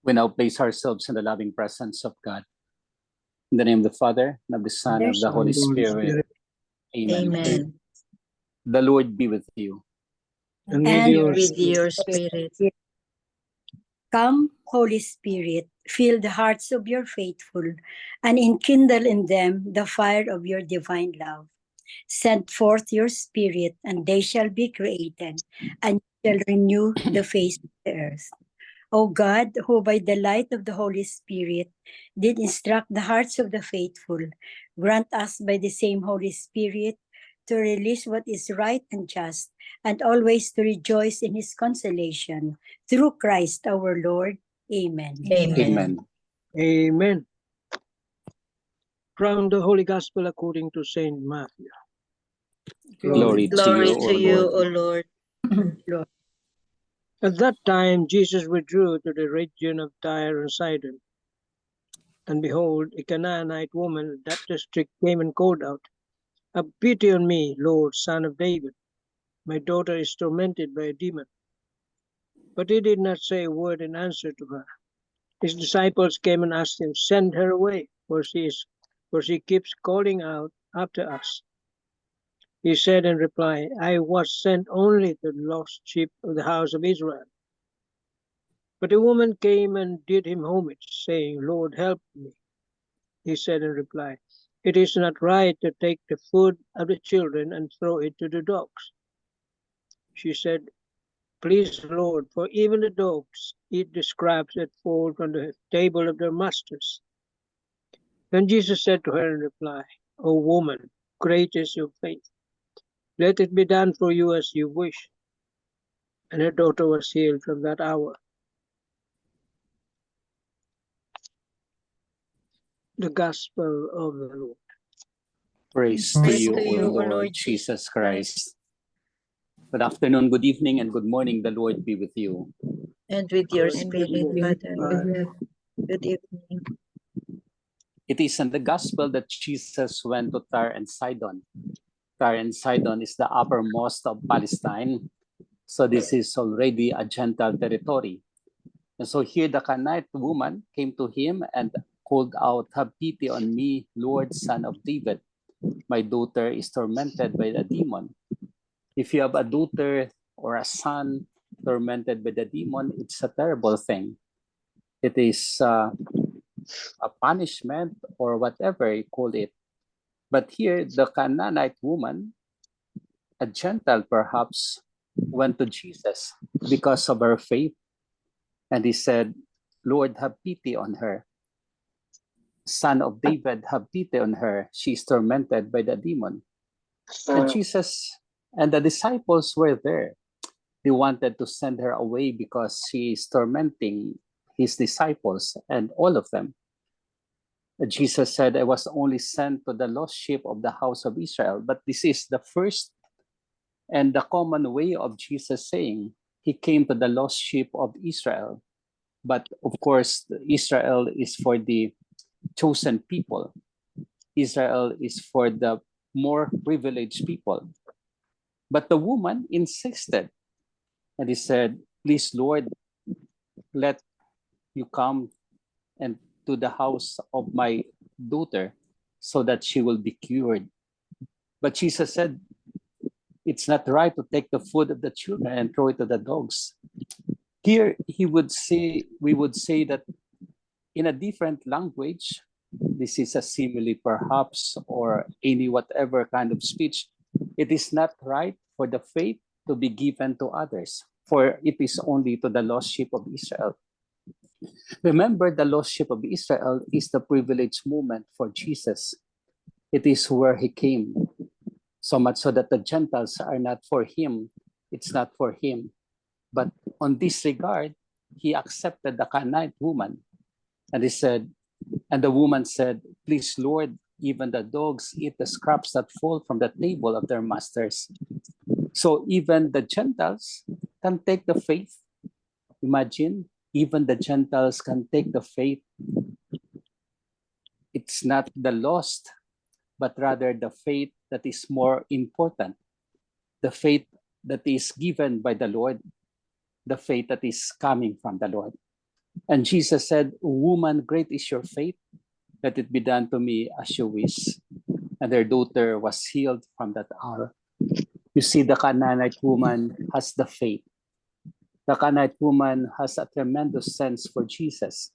We now place ourselves in the loving presence of God. In the name of the Father, and of the Son, and of the Holy Spirit. Amen. Amen. The Lord be with you. And with your spirit. Come, Holy Spirit, fill the hearts of your faithful, and enkindle in them the fire of your divine love. Send forth your Spirit, and they shall be created, and you shall renew the face of the earth. O God, who by the light of the Holy Spirit did instruct the hearts of the faithful, grant us by the same Holy Spirit to release what is right and just, and always to rejoice in his consolation. Through Christ our Lord. Amen. Amen. Amen. From the Holy Gospel according to Saint Matthew. Glory to you, O O Lord. At that time Jesus withdrew to the region of Tyre and Sidon. And behold, a Canaanite woman of that district came and called out, "Have pity on me, Lord, Son of David. My daughter is tormented by a demon." But he did not say a word in answer to her. His disciples came and asked him, "Send her away, for she keeps calling out after us." He said in reply, "I was sent only to the lost sheep of the house of Israel." But the woman came and did him homage, saying, "Lord, help me." He said in reply, "It is not right to take the food of the children and throw it to the dogs." She said, "Please, Lord, for even the dogs eat the scraps that fall from the table of their masters." Then Jesus said to her in reply, "O woman, great is your faith. Let it be done for you as you wish." And her daughter was healed from that hour. The Gospel of the Lord. Praise to you, O Lord Jesus Christ. Good afternoon, good evening, and good morning. The Lord be with you. And with your spirit, Father. Father. Good evening. It is in the Gospel that Jesus went to Tyre and Sidon. Tyre and Sidon is the uppermost of Palestine. So this is already a Gentile territory. And so here the Canaanite woman came to him and called out, "Have pity on me, Lord, Son of David. My daughter is tormented by a demon." If you have a daughter or a son tormented by the demon, it's a terrible thing. It is a punishment or whatever you call it. But here, the Canaanite woman, a Gentile perhaps, went to Jesus because of her faith. And he said, "Lord, have pity on her. Son of David, have pity on her. She is tormented by the demon." And Jesus and the disciples were there. They wanted to send her away because she is tormenting his disciples and all of them. Jesus said, "I was only sent to the lost sheep of the house of Israel." But this is the first and the common way of Jesus saying he came to the lost sheep of Israel. But of course, Israel is for the chosen people. Israel is for the more privileged people. But the woman insisted, and he said, "Please, Lord, let you come and to the house of my daughter so that she will be cured." But Jesus said, "It's not right to take the food of the children and throw it to the dogs." Here we would say that in a different language, this is a simile perhaps, or any whatever kind of speech. It is not right for the faith to be given to others, for it is only to the lost sheep of Israel. Remember, the lost sheep of Israel is the privileged moment for Jesus. It is where he came. So much so that the Gentiles are not for him. It's not for him. But on this regard, he accepted the Canaanite woman. And he said, and the woman said, "Please, Lord, even the dogs eat the scraps that fall from the table of their masters." So even the Gentiles can take the faith. Imagine, even the Gentiles can take the faith. It's not the lost, but rather the faith that is more important. The faith that is given by the Lord. The faith that is coming from the Lord. And Jesus said, "Woman, great is your faith. Let it be done to me as you wish." And their daughter was healed from that hour. You see, the Canaanite woman has the faith. The Canaanite woman has a tremendous sense for Jesus.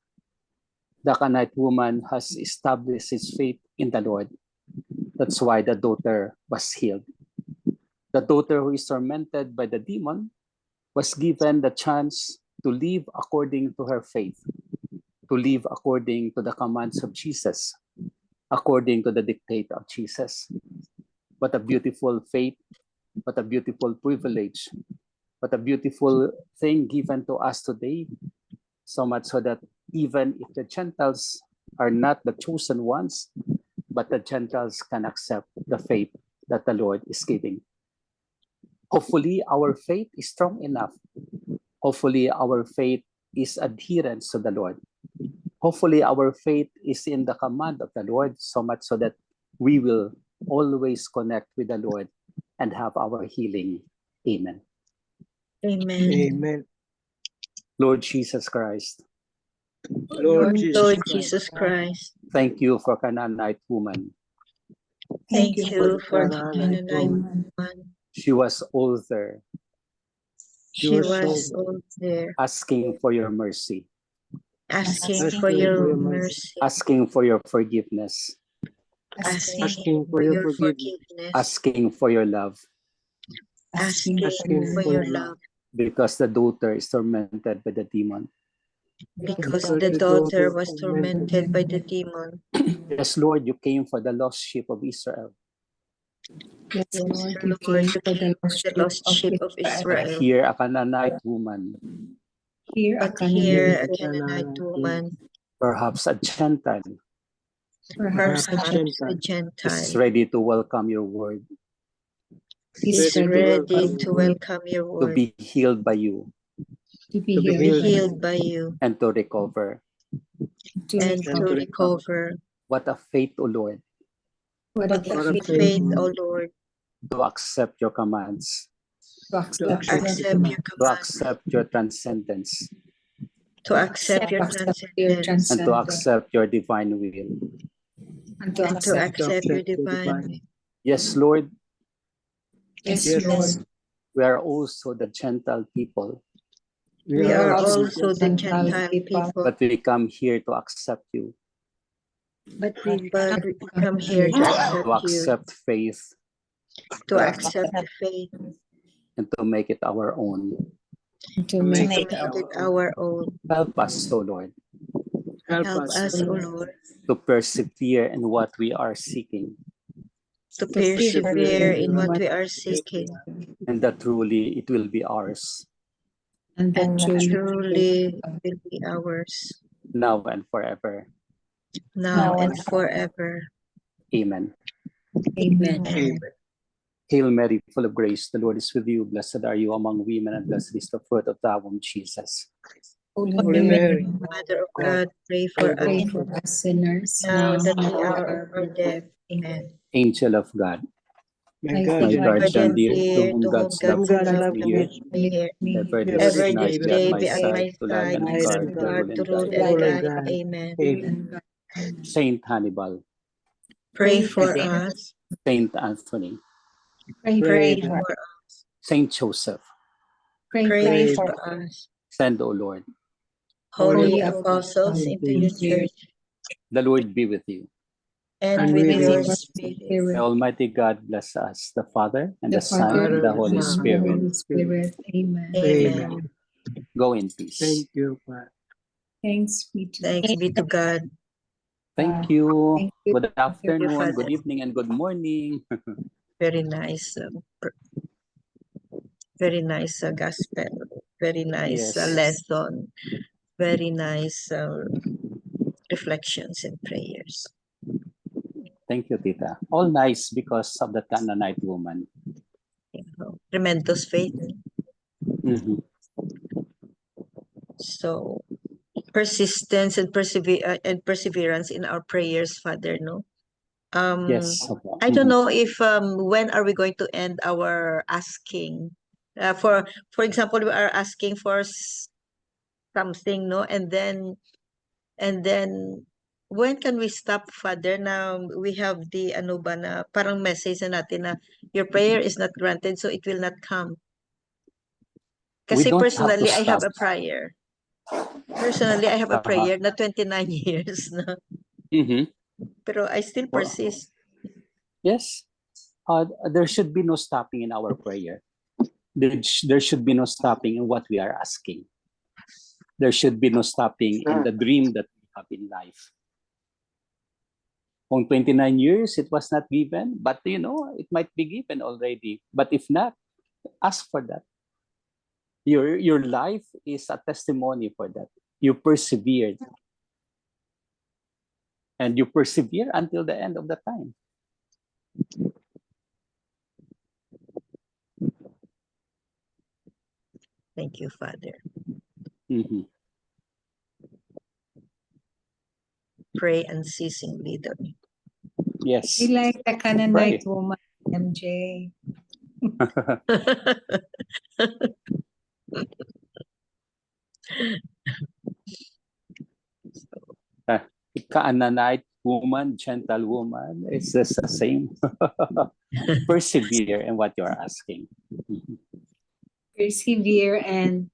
The Canaanite woman has established his faith in the Lord. That's why the daughter was healed. The daughter who is tormented by the demon was given the chance to live according to her faith, to live according to the commands of Jesus, according to the dictate of Jesus. What a beautiful faith, what a beautiful privilege, what a beautiful thing given to us today, so much so that even if the Gentiles are not the chosen ones, but the Gentiles can accept the faith that the Lord is giving. Hopefully, our faith is strong enough. Hopefully, our faith is adherence to the Lord. Hopefully, our faith is in the command of the Lord, so much so that we will always connect with the Lord and have our healing. Amen. Amen. Amen. Lord Jesus Christ, Lord Lord Jesus Jesus Christ, thank you for Canaanite woman. thank you for the Canaanite Canaanite woman. woman. She was older, She was was so all there, asking for your mercy, asking asking for your your mercy, mercy, asking for your forgiveness, asking for for your your forgiveness, forgiveness, asking for your love, asking asking for your love, because the daughter is tormented by the demon. because the daughter was tormented by the demon. Yes, Lord, you came for the lost sheep of Israel. Yes, Lord, you came for the lost sheep of But Israel. here, a Canaanite woman, But here, a Canaanite woman, perhaps a Gentile, perhaps a is Gentile, ready to welcome your word, is ready to welcome your to word, be healed by you, to be healed by you, and to recover. and to recover. What a faith, O Lord, What a faith, O Lord, to accept your commands, to accept your to commands, accept your transcendence, to accept your transcendence, and to accept your divine will. and to accept your divine will. Yes, Lord, Yes, Yes, Lord. we are also the Gentile people, We are also the Gentile people, but we come here to accept you, but we come here to accept to you, accept faith, to accept the faith, and to make it our own. to make it our own. Help us, O Lord, help Help us, us, O Lord, to persevere in what we are seeking, to persevere in what we are seeking, and that truly it will be ours, and that truly will be ours, now and forever. now and forever. Amen. Amen. Amen. Hail Mary, full of grace, the Lord is with you. Blessed are you among women, and blessed is the fruit of thy womb, Jesus. Holy Mary, Mother of God, pray for us Sinners, now that we are of our death. Amen. Angel of God, my my guardian, guardian Guardian dear, to dear, whom to whom God's God's love God's love is love near, is near, ever Every this ever night this be at day my be at side, my to light side, and guide guard, and to guide, rule and to rule guide. and Lord and guide. God. Amen. Amen. Saint Hannibal, Pray for us. Saint Anthony, Pray for us. Saint Joseph, Pray for us. send, O Lord. Holy apostles into your church, The Lord be with you. and And with with your you. spirit. May Almighty God bless us, the Father, and the Son, Father, and the and Holy Son, Spirit. Holy Spirit. Amen. Amen. Go in peace. Thank you, Father. Thanks be to Thanks be to God. Thank you. Thank you. Good afternoon, Father. good evening, and good morning. Very nice. Very nice gospel. Very nice Yes. lesson. Very nice reflections and prayers. Thank you, Tita. All nice because of the Canaanite woman. You know, tremendous faith. Mhm. So persistence and perseverance in our prayers, Father. No. Yes. I don't know if when are we going to end our asking for example, we are asking for something, no? And then when can we stop, Father? Now we have the ano ba na parang message na natin na your prayer is not granted, so it will not come. We Kasi don't have to personally, I have stop. a prayer. Personally, I have a Uh-huh. prayer na 29 years na. Mhm. Pero I still Well, persist. yes. There should be no stopping in our prayer. There should be no stopping in what we are asking. There should be no stopping in the dream that we have in life. Kung 29 years, it was not given, but it might be given already. But if not, ask for that. Your life is a testimony for that. You persevered. And you persevere until the end of the time. Thank you, Father. Mhm. Pray unceasingly, daw. Yes. I like the Pray. Canaanite woman, MJ. Canaanite woman, gentle woman, it's just the same. Persevere in what you're asking. Mhm. Persevere and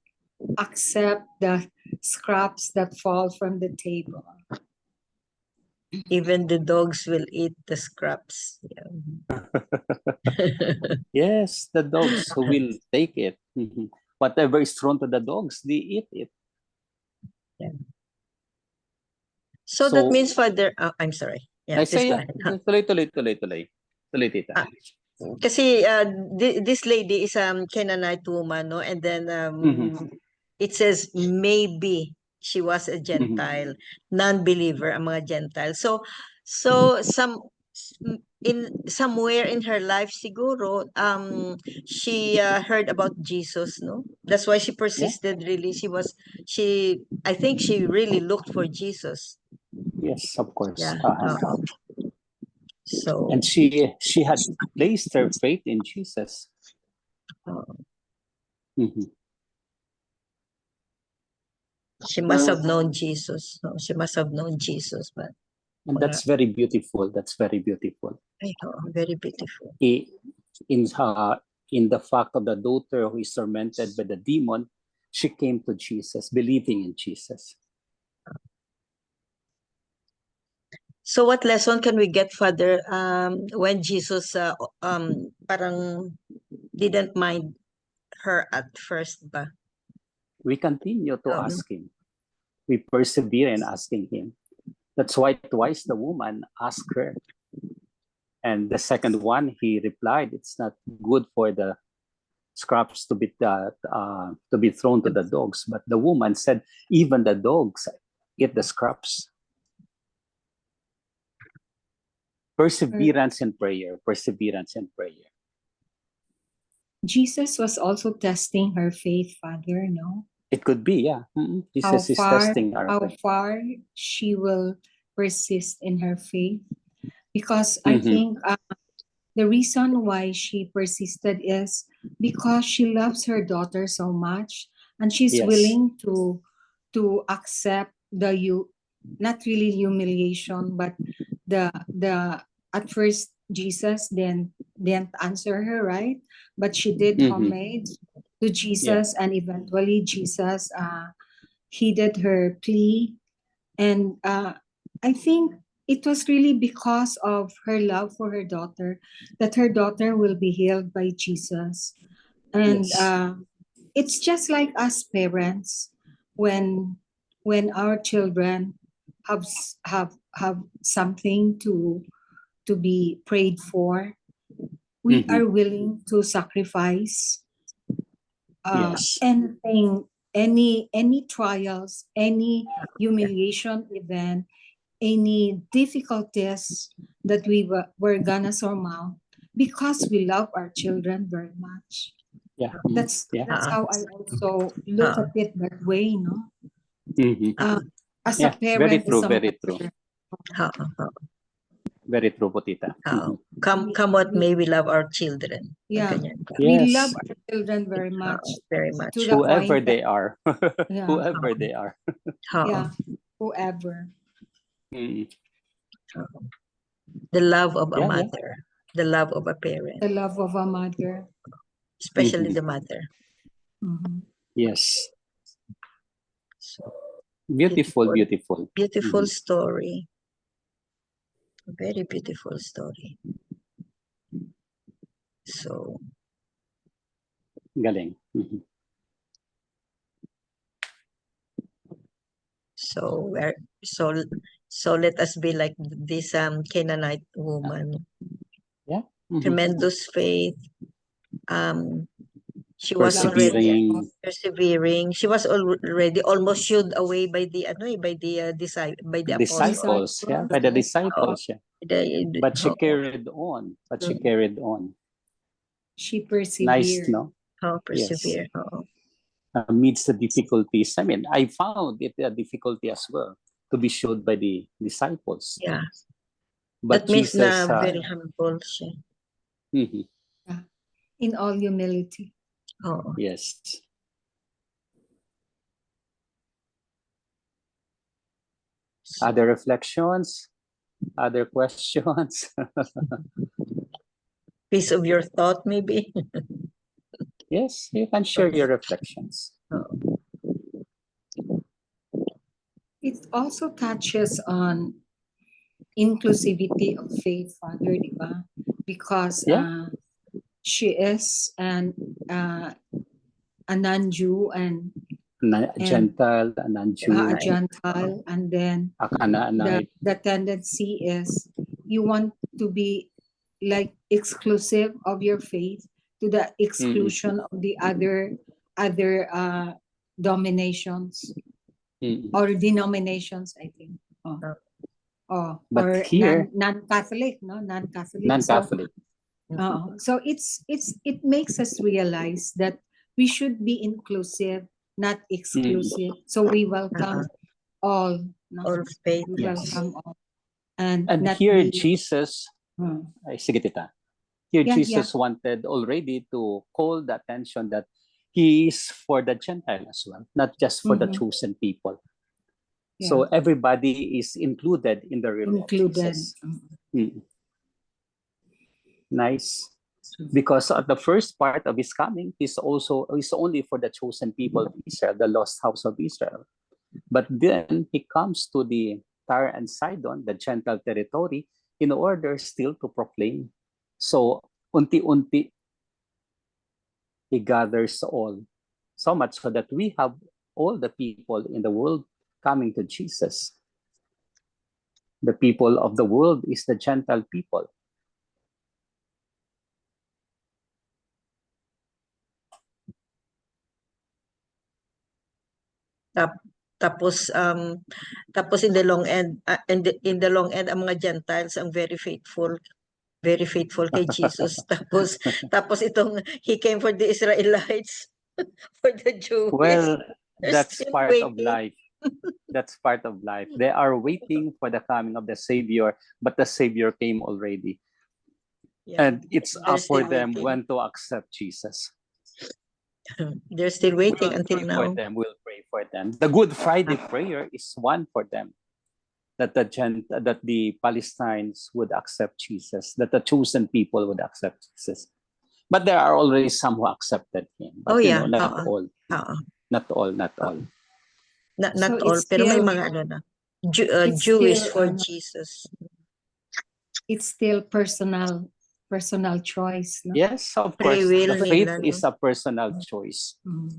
accept the scraps that fall from the table. Even the dogs will eat the scraps. Yeah. Yes, the dogs who will take it. Mhm. Whatever is thrown to the dogs, they eat it. So that So, means, Father, I'm sorry. Yeah, I say, please go yeah, ahead. tuloy, tita. Ah, Kasi this lady is Canaanite woman, no? And then Mhm. it says maybe she was a Mhm. Gentile, non-believer, ang mga Gentile. So in somewhere in her life siguro she heard about Jesus, no? That's why she persisted. Really, I think she really looked for Jesus. Yes, of course. Yeah. Uh-huh. So And she had placed her faith in Jesus. Mhm. she must have known Jesus. No? She must have known Jesus, but And that's very beautiful. That's very beautiful. very beautiful. In the fact of the daughter who is tormented by the demon, she came to Jesus, believing in Jesus. So what lesson can we get, Father, when Jesus parang didn't mind her at first ba? We continue to ask him. We persevere in asking him. That's why twice the woman asked her. And the second one, he replied, it's not good for the scraps to be thrown to the dogs. But the woman said, even the dogs eat the scraps. Perseverance in prayer. Perseverance in prayer. Jesus was also testing her faith, Father, no? It could be, yeah. Jesus is testing our How faith. far she will persist in her faith. Because I think the reason why she persisted is because she loves her daughter so much, and she's Yes. willing to accept not really humiliation, but the at first Jesus didn't answer her, right? But she did homage to Jesus, and eventually Jesus heeded her plea. And I think it was really because of her love for her daughter that her daughter will be healed by Jesus. And Yes. it's just like us parents, when our children have something to be prayed for, we are willing to sacrifice Yes. anything, any trials, any humiliation event, any difficulties that we're gonna surmount, because we love our children very much. Yeah. That's how I also look at it that way, no? As a Yeah, very parent, true, as a very mother, true. Very true po, tita. Oo. Come what may, we love our children. Yeah. Ganyan ka. We Yes. love our children very much. Oo, very much. To the Whoever point they that, are. yeah, Whoever they are. Oo. yeah, whoever. Mm. The love of a Yeah, yeah. mother, the love of a parent, The love of a mother. especially Mhm. the mother. Mhm. Yes. So, Beautiful, beautiful. beautiful Mhm. story. A very beautiful story. So, Galing. Mhm. so where, so let us be like this Canaanite woman. Mhm. Tremendous faith. She was already Persevering. persevering. She was already almost shooed away by the by the apostles. Disciples. Yeah, by the Yes. disciples. Yeah. But she carried on. But she carried on. She Nice, persevered. no? Persevere. Oo. Amidst the difficulties. I mean, I found it a difficulty as well to be showed by the disciples. Yeah. But That means Jesus, na very humble siya. mhm, In all humility. Oo. yes. Other reflections? Other questions? Piece of your thought maybe. Yes, you can share your reflections. It also touches on inclusivity of faith, Father, di ba? Because Yeah. she is a non-Jew and Gentile, a non-Jew, a Gentile, and then a Canaanite. the tendency is you want to be like exclusive of your faith to the exclusion of the other dominations Mhm. or denominations, I think. But Or here, non-Catholic, no? Non-Catholic. non-Catholic. So it makes us realize that we should be inclusive, not exclusive. So we welcome all, no? All faith. We Yes. welcome all. And And not here be, Jesus, Hmm. ay, sige tita. Here Yeah, Jesus wanted already to call the attention that he is for the Gentile as well, not just for the Mhm. chosen people. Yeah. So everybody is included in the realm of Included. Jesus. Nice. Because at the first part of his coming is only for the chosen people of Israel, the lost house of Israel. But then he comes to the Tyre and Sidon, the Gentile territory, in order still to proclaim. So unti-unti, he gathers all. So much so that we have all the people in the world coming to Jesus. The people of the world is the Gentile people. Tapos in the long end, in the long end, ang mga Gentiles ang very faithful kay Jesus. Tapos itong he came for the Israelites, for the Jewish. Well, They're that's still part of waiting. life. That's part of life. They are waiting for the coming of the Savior, but the Savior came already. Yeah, And it's they're up for still them waiting. when to accept Jesus. They're still waiting We'll until pray now. for them. We'll pray for them. The Good Friday prayer is one for them. That the Palestinians would accept Jesus, that the chosen people would accept Jesus. But there are already some who accepted him. But Yeah. not all. Oo. Not all, not all. Not So all, it's pero may still- mga ano na. it's Jewish still, for Jesus. It's still personal choice, no? Yes, of Free course. will The faith nila, no? is a personal choice. Mm.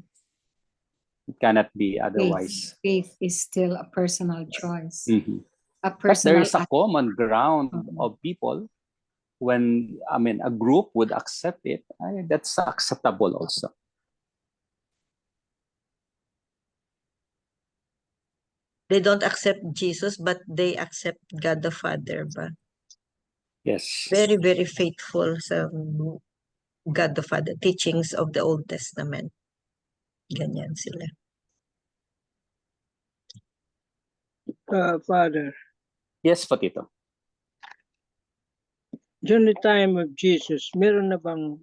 It cannot be otherwise. Faith is still a personal choice. Mhm. A But there personal is a common ground Mhm. of people when, a group would accept it. That's acceptable also. They don't accept Jesus, but they accept God the Father ba? Yes. Very, very faithful sa God the Father, teachings of the Old Testament. Ganyan sila. Father, Yes, Patito. During the time of Jesus, meron na bang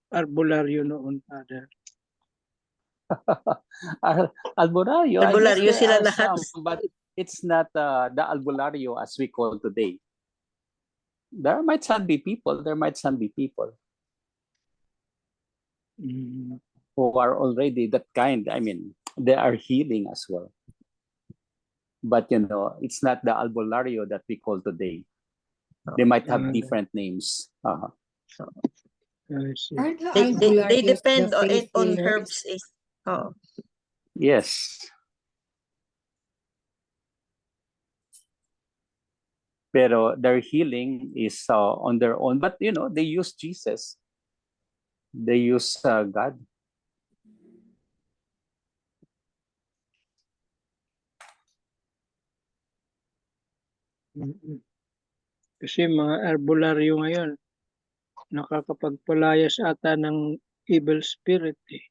albularyo noon, Father? Albularyo, I guess Albularyo there sila are lahat. some, but it's not the albularyo as we call today. There might some be people, Mm. who are already that kind. I mean, they are healing as well. But it's not the albularyo that we call today. They might have different names. I see. Aren't the They albularyos the depend faith on healers? herbs. Oh, Yes. Pero their healing is on their own. But, they use Jesus. They use God. Mm-mm. Kasi mga albularyo ngayon, nakakapagpalayas ata ng evil spirit eh.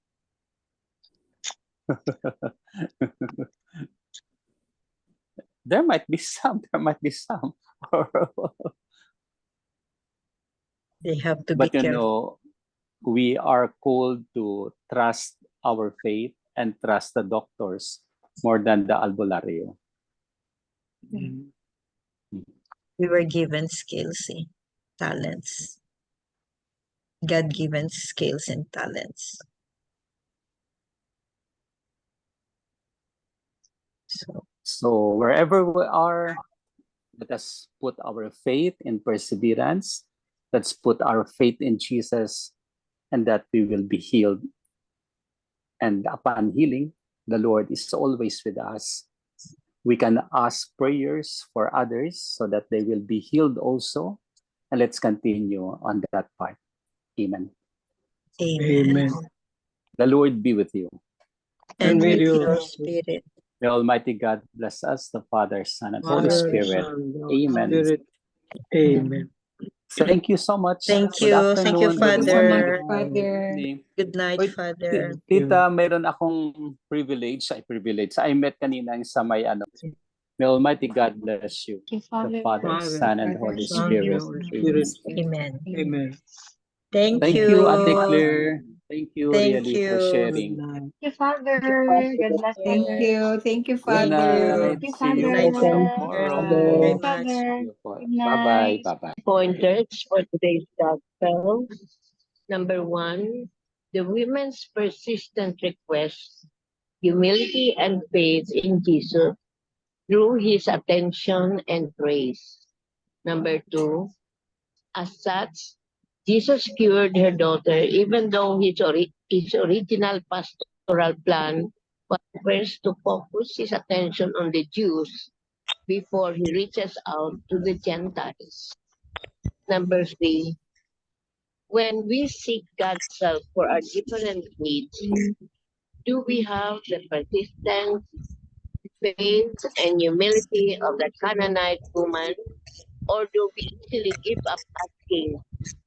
There might be some. they have to But be careful. we are called to trust our faith and trust the doctors more than the albularyo. Mm. We were given skills, talents. God-given skills and talents. So wherever we are, let us put our faith in perseverance. Let's put our faith in Jesus, and that we will be healed. And upon healing, the Lord is always with us. We can ask prayers for others so that they will be healed also. And let's continue on that part. Amen. Amen. The Lord be with you. And with you. your spirit. The Almighty God bless us, the Father, Son, and Holy Father, Spirit. Son, Holy Amen. Spirit. Amen. Thank you so much. Thank Good you. Thank you, afternoon, good So much, Father. morning, good Father. evening. Good night, Oy, Father. Tita, mayroon akong privilege. I met kanina yung sa may May Almighty God bless you. The Father, Father, Son, and Father, Holy Son, Spirit. Holy Amen. Spirit. Amen. Amen. Thank Thank you. you, Ate Claire. Thank you Thank really for you. sharing. Good night. Thank you, Father. God bless you. Thank you. Thank you, Good Father. night. Thank you, See you Father. Night, tomorrow. Thank you very Thank you, much. Father. Good Bye-bye. night. Bye-bye. Pointers for today's gospel. Number 1, the women's persistent request, humility and faith in Jesus through his attention and praise. Number 2, as such, Jesus cured her daughter even though his original pastoral plan was first to focus his attention on the Jews before he reaches out to the Gentiles. Number 3, when we seek God's help for our different needs, do we have the persistence, faith, and humility of the Canaanite woman, or do we easily give up asking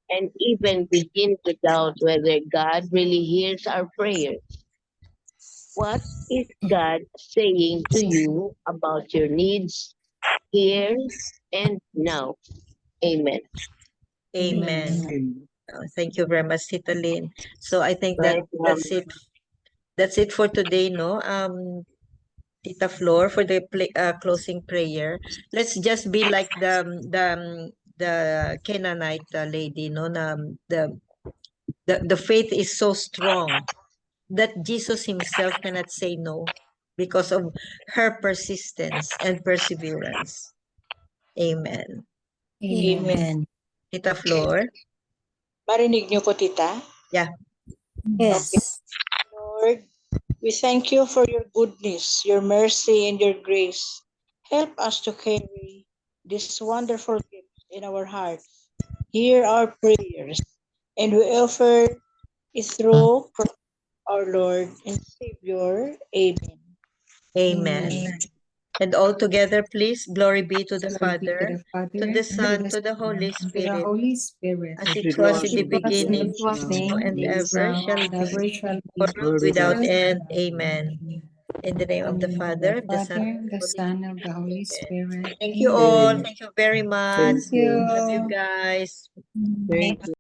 and even begin to doubt whether God really hears our prayers? What is God saying to you about your needs here and now? Amen. Amen. Amen. Thank you very much, Tita Lynn. So I think Welcome. that's it. That's it for today, no? Tita Flor, for the closing prayer. Let's just be like the Canaanite lady, no? The faith is so strong that Jesus himself cannot say no because of her persistence and perseverance. Amen. Amen. Tita Flor? Marinig niyo po, Tita? Yes. Lord, we thank you for your goodness, your mercy, and your grace. Help us to carry this wonderful gift in our hearts. Hear our prayers, and we offer it through our Lord and Savior. Amen. Amen. And all together, please, glory be to the Glory be to Father, the Father, to the and Son, to the Son, Holy and to the Spirit, Holy Spirit. as As it it was was in the It was in beginning, the now beginning, and is ever now, shall and ever be, shall be, world World without world end. without end. Amen. Amen. In the name of the In the name Father, of the the Son, Father, and the the Holy Son, of Spirit. the Holy Amen. Spirit. Thank you all. Amen. Thank you very much. Thank you. Love you guys. Mm. Thank you.